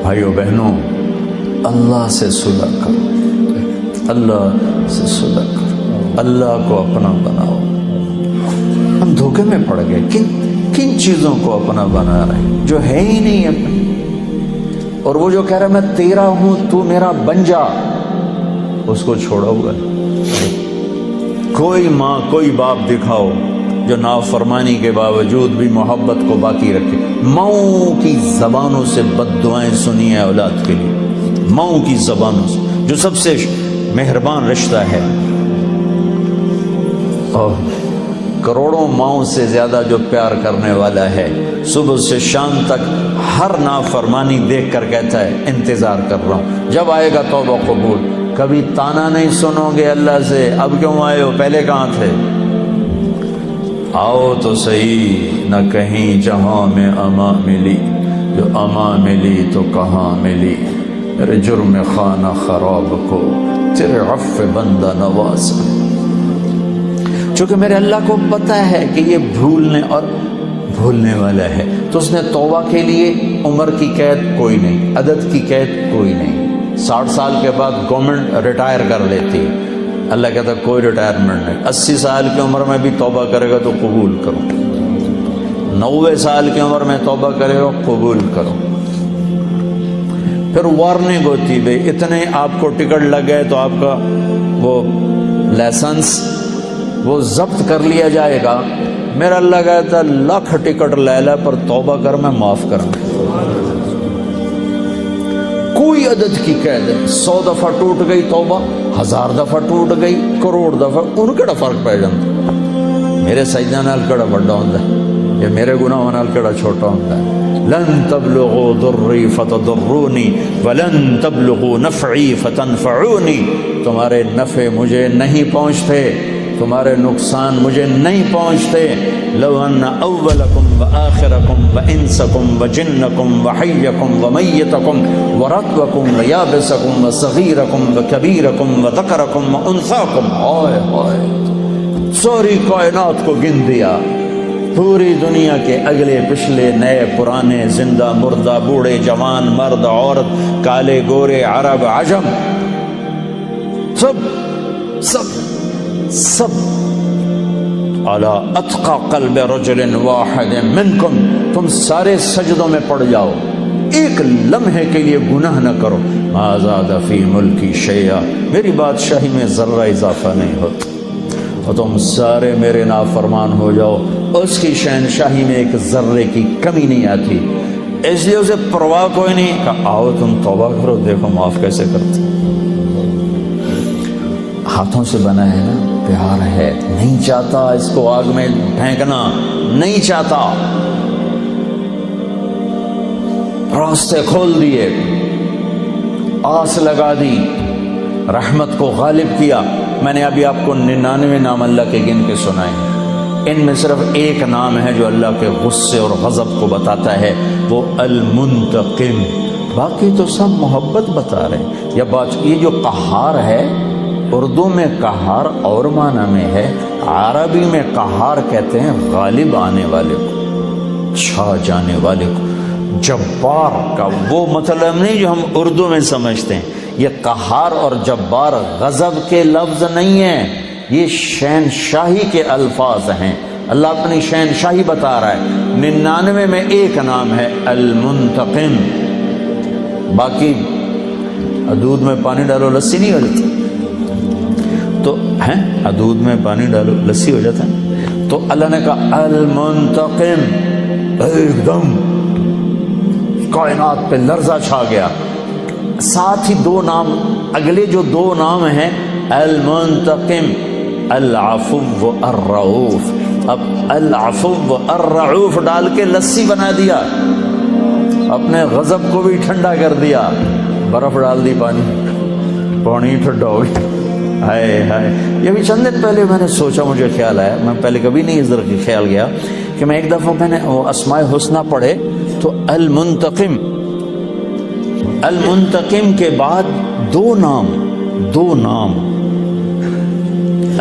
بھائیو بہنوں، اللہ سے صلح کرو، اللہ سے صلح کرو، اللہ کو اپنا بناؤ۔ ہم دھوکے میں پڑ گئے، کن چیزوں کو اپنا بنا رہے ہیں جو ہے ہی نہیں اپنی، اور وہ جو کہہ رہا ہے میں تیرا ہوں تو میرا بن جا، اس کو چھوڑا ہوا ہے۔ کوئی ماں کوئی باپ دکھاؤ جو نافرمانی کے باوجود بھی محبت کو باقی رکھے۔ ماؤں کی زبانوں سے بد دعائیں سنی ہیں اولاد کے لیے، ماؤں کی زبانوں سے، جو سب سے مہربان رشتہ ہے، اور کروڑوں ماؤں سے زیادہ جو پیار کرنے والا ہے، صبح سے شام تک ہر نافرمانی دیکھ کر کہتا ہے انتظار کر رہا ہوں، جب آئے گا توبہ قبول۔ کبھی تانا نہیں سنو گے اللہ سے، اب کیوں آئے ہو، پہلے کہاں تھے؟ آؤ تو صحیح، نہ کہیں جہاں میں اما ملی، جو اما ملی تو کہاں ملی، میرے جرم خانہ خراب کو تیرے عفو بندہ نواز۔ چونکہ میرے اللہ کو پتہ ہے کہ یہ بھولنے اور بھولنے والا ہے، تو اس نے توبہ کے لیے عمر کی قید کوئی نہیں، عدد کی قید کوئی نہیں۔ 60 سال کے بعد گورنمنٹ ریٹائر کر لیتی، اللہ کہتا کوئی ریٹائرمنٹ نہیں۔ 80 سال کی عمر میں بھی توبہ کرے گا تو قبول کرو، 90 سال کی عمر میں توبہ کرے گا قبول کرو۔ پھر وارننگ ہوتی بھئی اتنے آپ کو ٹکٹ لگ گئے تو آپ کا وہ لائسنس وہ ضبط کر لیا جائے گا۔ میرا اللہ کہتا ہے 1,00,000 ٹکٹ لے لے پر توبہ کر، میں معاف کروں۔ کوئی عدد کی قید ہے، 100 دفعہ ٹوٹ گئی توبہ، 1000 دفعہ ٹوٹ گئی، کروڑ دفعہ، ان کیڑا فرق پہ جاتا؟ میرے سجدہ نال کیڑا بڑا ہوندا ہے یا میرے گناہ نال کیڑا چھوٹا ہوندا ہے؟ لن تبلغوا ضری فتضرونی ولن تبلغوا نفعی فتنفعونی، تمہارے نفع مجھے نہیں پہنچتے، تمہارے نقصان مجھے نہیں پہنچتے۔ لو ان اولکم وآخرکم وانسکم وجنکم وحیکم ومیتکم ورطبکم ویابسکم وصغیرکم وکبیرکم وذکرکم وانثاکم، ہائے ہائے، ساری کائنات کو گن دیا، پوری دنیا کے اگلے پچھلے نئے پرانے، زندہ مردہ، بوڑھے جوان، مرد عورت، کالے گورے، عرب عجم، سب سب سب علی اتقى قلب رجل واحد منکم، تم سارے سجدوں میں پڑ جاؤ، ایک لمحے کے لیے گناہ نہ کرو۔ ما زاد فی ملکی شیئا، میری بادشاہی میں ذرہ اضافہ نہیں ہوتا، اور تم سارے میرے نافرمان ہو جاؤ، اس کی شہنشاہی میں ایک ذرے کی کمی نہیں آتی، اس لیے اسے پرواہ کوئی نہیں۔ کہا آؤ تم توبہ کرو، دیکھو معاف کیسے کرتے۔ ہاتھوں سے بنا ہے نا، پیار ہے، نہیں چاہتا اس کو آگ میں پھینکنا، نہیں چاہتا، راستے کھول دیے، آس لگا دی، رحمت کو غالب کیا۔ میں نے ابھی آپ کو 99 نام اللہ کے گن کے سنائے ہیں، ان میں صرف ایک نام ہے جو اللہ کے غصے اور غضب کو بتاتا ہے، وہ المنتقم، باقی تو سب محبت بتا رہے ہیں۔ یہ جو قہار ہے، اردو میں قہار اور معنی میں ہے، عربی میں قہار کہتے ہیں غالب آنے والے کو، چھا جانے والے کو۔ جبار کا وہ مطلب نہیں جو ہم اردو میں سمجھتے ہیں، یہ قہار اور جبار غضب کے لفظ نہیں ہیں، یہ شہنشاہی کے الفاظ ہیں۔ اللہ اپنی شہنشاہی بتا رہا ہے۔ 99 میں ایک نام ہے المنتقم، باقی دودھ میں پانی ڈالو لسی نہیں ہو جاتی، تو ہیں دودھ میں پانی ڈالو لسی ہو جاتا ہے، تو اللہ نے کہا المنتقم، ایک دم کائنات پہ لرزہ چھا گیا۔ ساتھ ہی دو نام، اگلے جو دو نام ہیں، المنتقم، العفو الرؤوف، اب العفو الرؤوف ڈال کے لسی بنا دیا، اپنے غضب کو بھی ٹھنڈا کر دیا، برف ڈال دی، پانی ٹھنڈا ہو گیا۔ ہائے ہائے، یہ بھی چند دن پہلے میں نے سوچا، مجھے خیال آیا، میں پہلے کبھی نہیں اس طرح خیال گیا کہ میں ایک دفعہ میں نے وہ اسماء الحسنی پڑھے تو المنتقم، المنتقم کے بعد دو نام،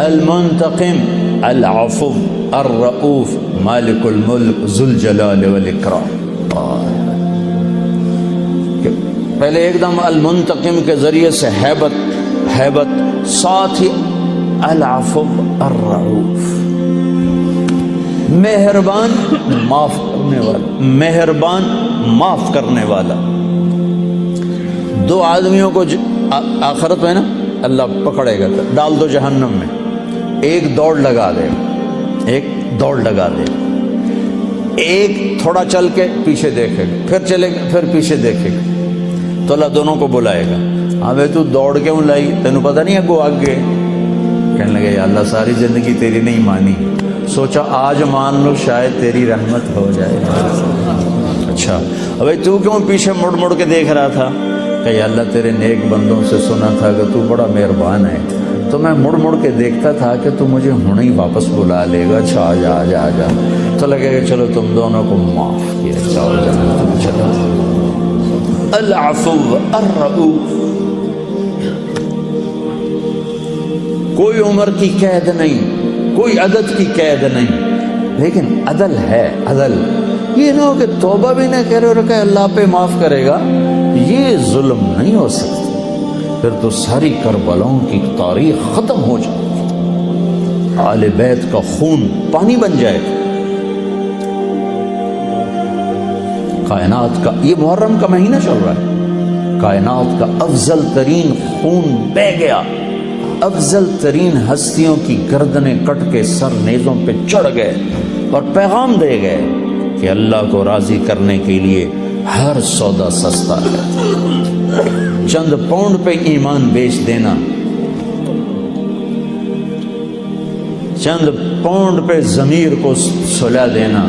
المنتقم، العفو الرؤوف، مالک الملک، ذو الجلال والاکرام۔ پہلے ایک دم المنتقم کے ذریعے سے حیبت، ساتھ ہی العفو الرعوف، مہربان معاف کرنے والا، مہربان معاف کرنے والا۔ دو آدمیوں کو آخرت میں نا اللہ پکڑے گا، ڈال دو جہنم میں، ایک دوڑ لگا دے، ایک تھوڑا چل کے پیچھے دیکھے گا، پھر چلے گا، پھر پیچھے دیکھے گا، تو اللہ دونوں کو بلائے گا، ہاں بھائی تو دوڑ کیوں لائی، تینوں پتہ نہیں اگو آگے؟ کہنے لگے یا اللہ ساری زندگی تیری نہیں مانی، سوچا آج مان لو شاید تیری رحمت ہو جائے۔ اچھا بھائی تو کیوں پیچھے مڑ مڑ کے دیکھ رہا تھا؟ کہ یا اللہ تیرے نیک بندوں سے سنا تھا کہ تو بڑا مہربان ہے، تو میں مڑ مڑ کے دیکھتا تھا کہ تو مجھے ہوں ہی واپس بلا لے گا، اچھا آ جا، تو لگے گا چلو تم دونوں کو معاف کیا، چاہو جانا تم چلو۔ العفو الرؤوف، کوئی عمر کی قید نہیں، کوئی عدد کی قید نہیں، لیکن عدل ہے، عدل یہ نہ ہو کہ توبہ بھی نہ کرے اور کہ اللہ پہ معاف کرے گا، یہ ظلم نہیں ہو سکتا، پھر تو ساری کربلاؤں کی تاریخ ختم ہو جائے، آل بیت کا خون پانی بن جائے۔ کائنات کا یہ محرم کا مہینہ چل رہا ہے، کائنات کا افضل ترین خون بہہ گیا، افضل ترین ہستیوں کی گردنیں کٹ کے سر نیزوں پہ چڑھ گئے اور پیغام دے گئے کہ اللہ کو راضی کرنے کے لیے ہر سودا سستا ہے، چند پاؤنڈ پہ ایمان بیچ دینا، چند پاؤنڈ پہ ضمیر کو سلا دینا،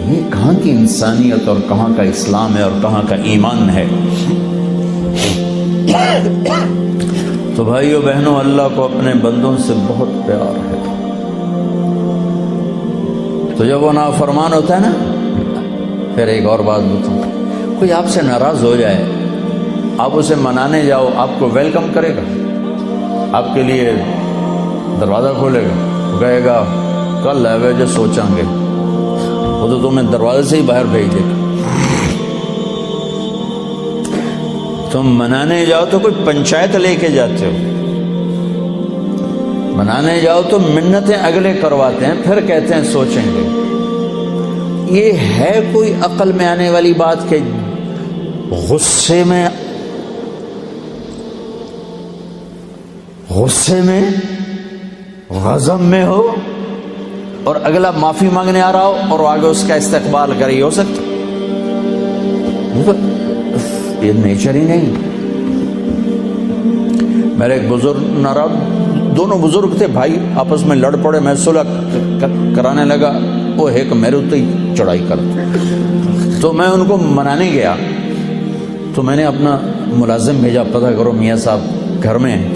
یہ کہاں کی انسانیت اور کہاں کا اسلام ہے اور کہاں کا ایمان ہے؟ تو بھائیو بہنوں، اللہ کو اپنے بندوں سے بہت پیار ہے، تو جب وہ نافرمان ہوتا ہے نا، پھر ایک اور بات بتاؤں، کوئی آپ سے ناراض ہو جائے، آپ اسے منانے جاؤ، آپ کو ویلکم کرے گا، آپ کے لیے دروازہ کھولے گا، کہے گا کل ہے وے جو سوچیں گے، وہ تو تمہیں دروازے سے ہی باہر بھیج دے گا۔ تم منانے جاؤ تو کوئی پنچایت لے کے جاتے ہو، منانے جاؤ تو منتیں اگلے کرواتے ہیں، پھر کہتے ہیں سوچیں گے۔ یہ ہے کوئی عقل میں آنے والی بات کہ غصے میں غضب میں ہو اور اگلا معافی مانگنے آ رہا ہو اور آگے اس کا استقبال کرے؟ ہو سکتا؟ یہ نیچر ہی نہیں۔ میرے ایک بزرگ ناراض، دونوں بزرگ تھے بھائی، آپس میں لڑ پڑے، میں صلح کرانے لگا، وہ ایک میرے اتنے ہی چڑھائی کرتا، تو میں ان کو منانے گیا، تو میں نے اپنا ملازم بھیجا، پتہ کرو میاں صاحب گھر میں ہیں۔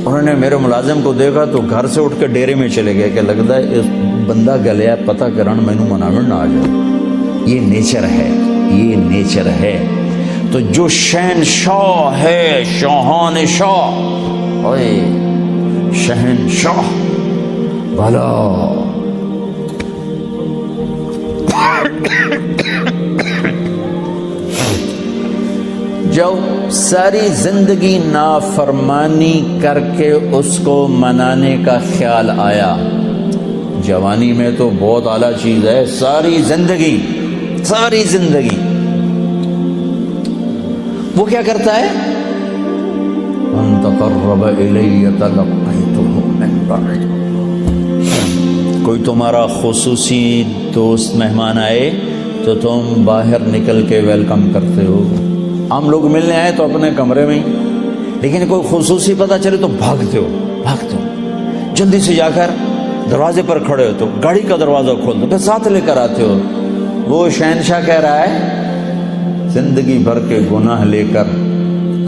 انہوں نے میرے ملازم کو دیکھا تو گھر سے اٹھ کے ڈیرے میں چلے گئے کہ لگتا ہے اس بندہ گلیا پتہ کرن مینو مناوڑ نہ آ جائے۔ یہ نیچر ہے، یہ نیچر ہے۔ تو جو شہنشاہ ہے، شاہان شاہ، اوئے شہنشاہ بھلا، جو ساری زندگی نافرمانی کر کے اس کو منانے کا خیال آیا، جوانی میں تو بہت اعلیٰ چیز ہے، ساری زندگی وہ کیا کرتا ہے؟ ان تقرب الی تلقیتہ من بعد، کوئی تمہارا خصوصی دوست مہمان آئے تو تم باہر نکل کے ویلکم کرتے ہو۔ عام لوگ ملنے آئے تو اپنے کمرے میں ہی، لیکن کوئی خصوصی پتہ چلے تو بھاگتے ہو، جلدی سے جا کر دروازے پر کھڑے ہو، تو گاڑی کا دروازہ کھول دو، پھر ساتھ لے کر آتے ہو۔ وہ شہنشاہ کہہ رہا ہے زندگی بھر کے گناہ لے کر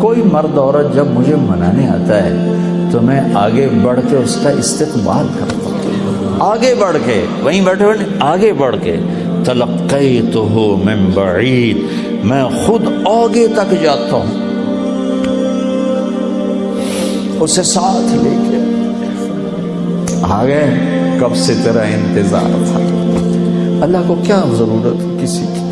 کوئی مرد عورت جب مجھے منانے آتا ہے تو میں آگے بڑھ کے اس کا استقبال کرتا ہوں، آگے بڑھ کے، وہیں بیٹھے ہوئے آگے بڑھ کے، تلقیتہ من بعید، میں خود آگے تک جاتا ہوں اسے ساتھ لے کے۔ آگے کب سے تیرا انتظار تھا، اللہ کو کیا ضرورت کسی کی؟